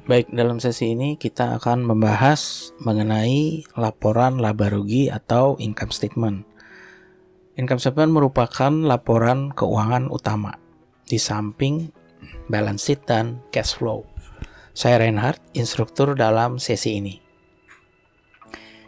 Baik, dalam sesi ini kita akan membahas mengenai laporan laba rugi atau income statement. Income statement merupakan laporan keuangan utama di samping balance sheet dan cash flow. Saya Reinhard, instruktur dalam sesi ini.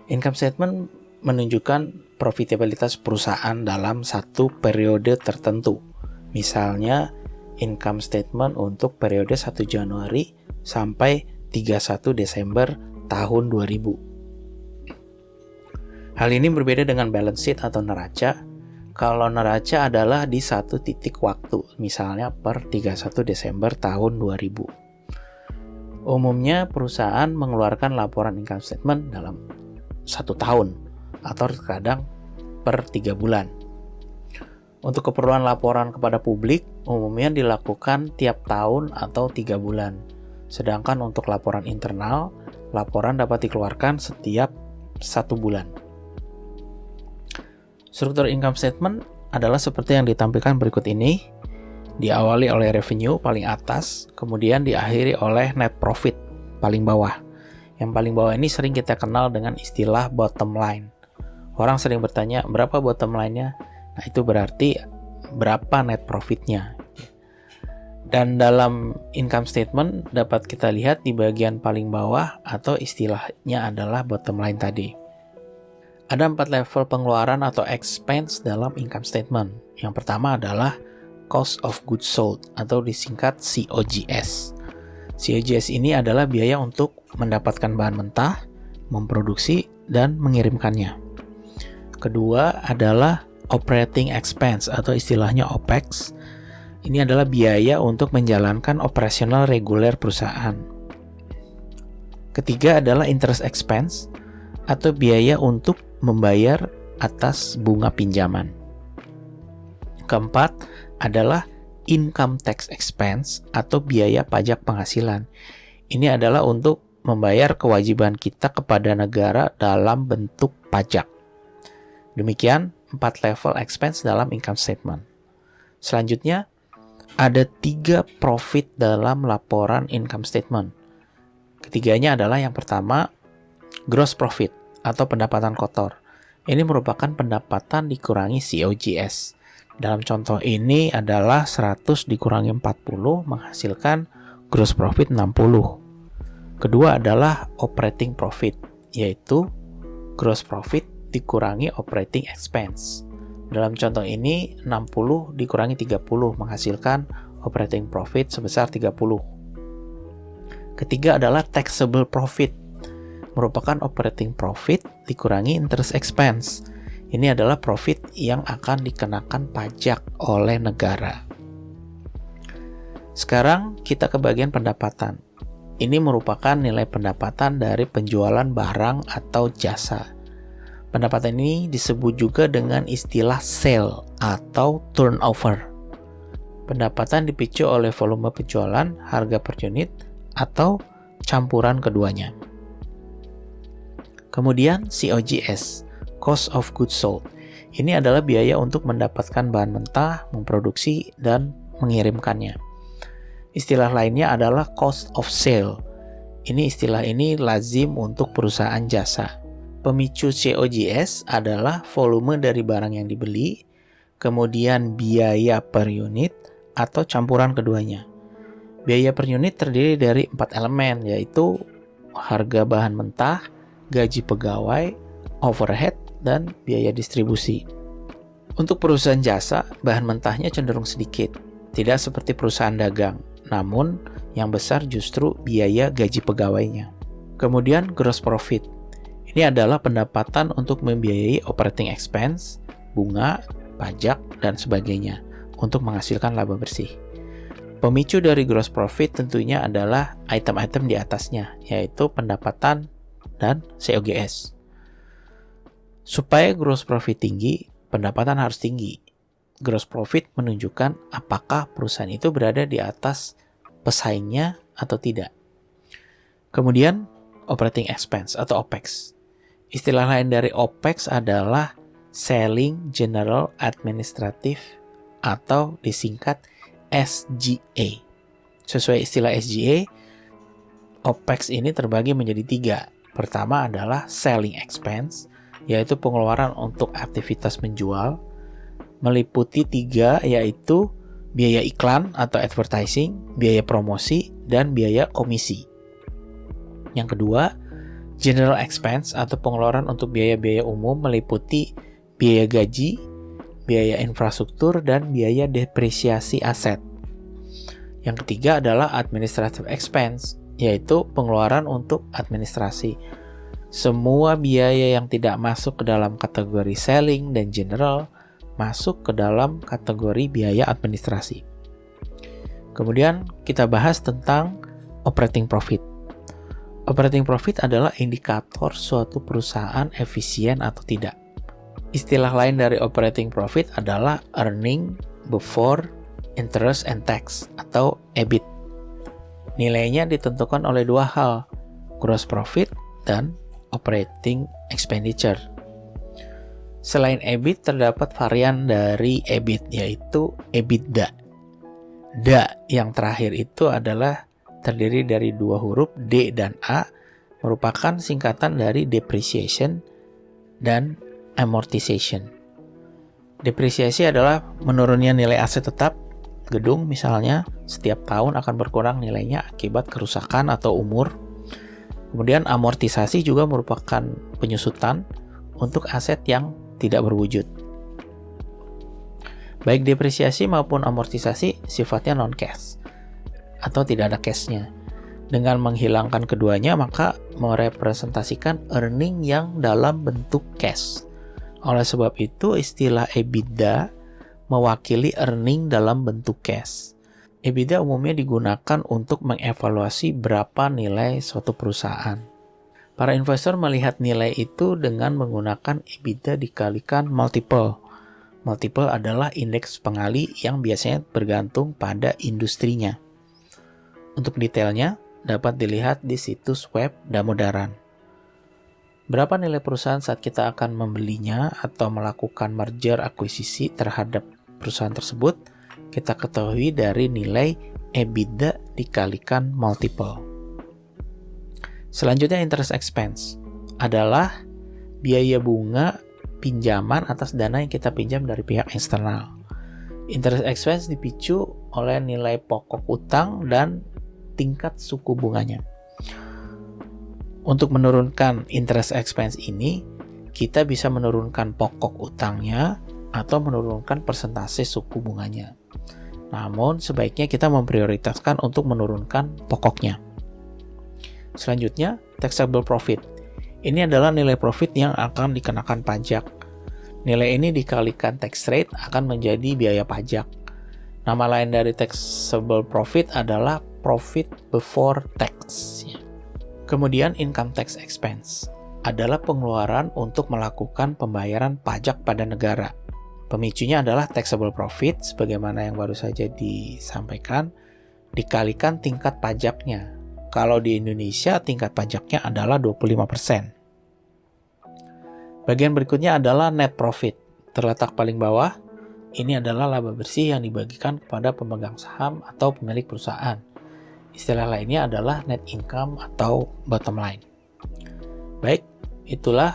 Income statement menunjukkan profitabilitas perusahaan dalam satu periode tertentu. Misalnya, income statement untuk periode 1 Januari sampai 31 Desember tahun 2000. Hal ini berbeda dengan balance sheet atau neraca. Kalau neraca adalah di satu titik waktu, misalnya per 31 Desember tahun 2000. Umumnya perusahaan mengeluarkan laporan income statement dalam 1 tahun atau terkadang per 3 bulan. Untuk keperluan laporan kepada publik, umumnya dilakukan tiap tahun atau 3 bulan. Sedangkan untuk laporan internal, laporan dapat dikeluarkan setiap 1 bulan. Struktur income statement adalah seperti yang ditampilkan berikut ini. Diawali oleh revenue paling atas, kemudian diakhiri oleh net profit paling bawah. Yang paling bawah ini sering kita kenal dengan istilah bottom line. Orang sering bertanya, berapa bottom line-nya? Nah, itu berarti berapa net profit-nya. Dan dalam income statement dapat kita lihat di bagian paling bawah atau istilahnya adalah bottom line tadi. Ada 4 level pengeluaran atau expense dalam income statement. Yang pertama adalah cost of goods sold atau disingkat COGS. COGS ini adalah biaya untuk mendapatkan bahan mentah, memproduksi, dan mengirimkannya. Kedua adalah operating expense atau istilahnya OPEX. Ini adalah biaya untuk menjalankan operasional reguler perusahaan. Ketiga adalah interest expense atau biaya untuk membayar atas bunga pinjaman. Keempat adalah income tax expense atau biaya pajak penghasilan. Ini adalah untuk membayar kewajiban kita kepada negara dalam bentuk pajak. Demikian 4 level expense dalam income statement. Selanjutnya, ada 3 profit dalam laporan income statement. Ketiganya adalah yang pertama, gross profit atau pendapatan kotor. Ini merupakan pendapatan dikurangi COGS. Dalam contoh ini adalah 100 dikurangi 40 menghasilkan gross profit 60. Kedua adalah operating profit, yaitu gross profit dikurangi operating expense. Dalam contoh ini 60 dikurangi 30 menghasilkan operating profit sebesar 30. Ketiga adalah taxable profit, merupakan operating profit dikurangi interest expense. Ini adalah profit yang akan dikenakan pajak oleh negara. Sekarang kita ke bagian pendapatan. Ini merupakan nilai pendapatan dari penjualan barang atau jasa. Pendapatan ini disebut juga dengan istilah sale atau turnover. Pendapatan dipicu oleh volume penjualan, harga per unit, atau campuran keduanya. Kemudian COGS, cost of goods sold. Ini adalah biaya untuk mendapatkan bahan mentah, memproduksi, dan mengirimkannya. Istilah lainnya adalah cost of sale. Istilah ini lazim untuk perusahaan jasa. Pemicu COGS adalah volume dari barang yang dibeli, kemudian biaya per unit atau campuran keduanya. Biaya per unit terdiri dari 4 elemen, yaitu harga bahan mentah, gaji pegawai, overhead, dan biaya distribusi. Untuk perusahaan jasa, bahan mentahnya cenderung sedikit, tidak seperti perusahaan dagang, namun yang besar justru biaya gaji pegawainya. Kemudian gross profit. Ini adalah pendapatan untuk membiayai operating expense, bunga, pajak, dan sebagainya untuk menghasilkan laba bersih. Pemicu dari gross profit tentunya adalah item-item di atasnya, yaitu pendapatan dan COGS. Supaya gross profit tinggi, pendapatan harus tinggi. Gross profit menunjukkan apakah perusahaan itu berada di atas pesaingnya atau tidak. Kemudian, operating expense atau OPEX. Istilah lain dari OPEX adalah Selling General Administrative atau disingkat SGA. Sesuai istilah SGA, OPEX ini terbagi menjadi 3. Pertama adalah selling expense, yaitu pengeluaran untuk aktivitas menjual, meliputi 3, yaitu biaya iklan atau advertising, biaya promosi, dan biaya komisi. Yang kedua, general expense atau pengeluaran untuk biaya-biaya umum meliputi biaya gaji, biaya infrastruktur, dan biaya depresiasi aset. Yang ketiga adalah administrative expense, yaitu pengeluaran untuk administrasi. Semua biaya yang tidak masuk ke dalam kategori selling dan general masuk ke dalam kategori biaya administrasi. Kemudian kita bahas tentang operating profit. Operating profit adalah indikator suatu perusahaan efisien atau tidak. Istilah lain dari operating profit adalah earning before interest and tax atau EBIT. Nilainya ditentukan oleh 2 hal, gross profit dan operating expenditure. Selain EBIT, terdapat varian dari EBIT, yaitu EBITDA. DA yang terakhir itu adalah terdiri dari 2 huruf D dan A, merupakan singkatan dari depreciation dan amortization. Depresiasi adalah menurunnya nilai aset tetap gedung, misalnya setiap tahun akan berkurang nilainya akibat kerusakan atau umur. Kemudian amortisasi juga merupakan penyusutan untuk aset yang tidak berwujud. Baik depresiasi maupun amortisasi sifatnya non-cash atau tidak ada cash-nya. Dengan menghilangkan keduanya, maka merepresentasikan earning yang dalam bentuk cash. Oleh sebab itu, istilah EBITDA mewakili earning dalam bentuk cash. EBITDA umumnya digunakan untuk mengevaluasi berapa nilai suatu perusahaan. Para investor melihat nilai itu dengan menggunakan EBITDA dikalikan multiple. Multiple adalah indeks pengali yang biasanya bergantung pada industrinya. Untuk detailnya, dapat dilihat di situs web Damodaran. Berapa nilai perusahaan saat kita akan membelinya atau melakukan merger akuisisi terhadap perusahaan tersebut, kita ketahui dari nilai EBITDA dikalikan multiple. Selanjutnya interest expense adalah biaya bunga pinjaman atas dana yang kita pinjam dari pihak eksternal. Interest expense dipicu oleh nilai pokok utang dan tingkat suku bunganya. Untuk menurunkan interest expense ini, kita bisa menurunkan pokok utangnya atau menurunkan persentase suku bunganya. Namun, sebaiknya kita memprioritaskan untuk menurunkan pokoknya. Selanjutnya, taxable profit. Ini adalah nilai profit yang akan dikenakan pajak. Nilai ini dikalikan tax rate akan menjadi biaya pajak. Nama lain dari taxable profit adalah profit before tax. Kemudian income tax expense adalah pengeluaran untuk melakukan pembayaran pajak pada negara. Pemicunya adalah taxable profit, sebagaimana yang baru saja disampaikan, dikalikan tingkat pajaknya. Kalau di Indonesia, tingkat pajaknya adalah 25%. Bagian berikutnya adalah net profit. Terletak paling bawah, ini adalah laba bersih yang dibagikan kepada pemegang saham atau pemilik perusahaan. Istilah lainnya adalah net income atau bottom line. Baik, itulah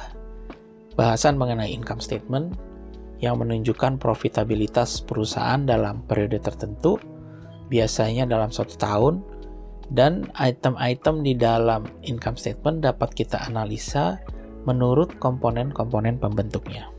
bahasan mengenai income statement yang menunjukkan profitabilitas perusahaan dalam periode tertentu, biasanya dalam 1 tahun, dan item-item di dalam income statement dapat kita analisa menurut komponen-komponen pembentuknya.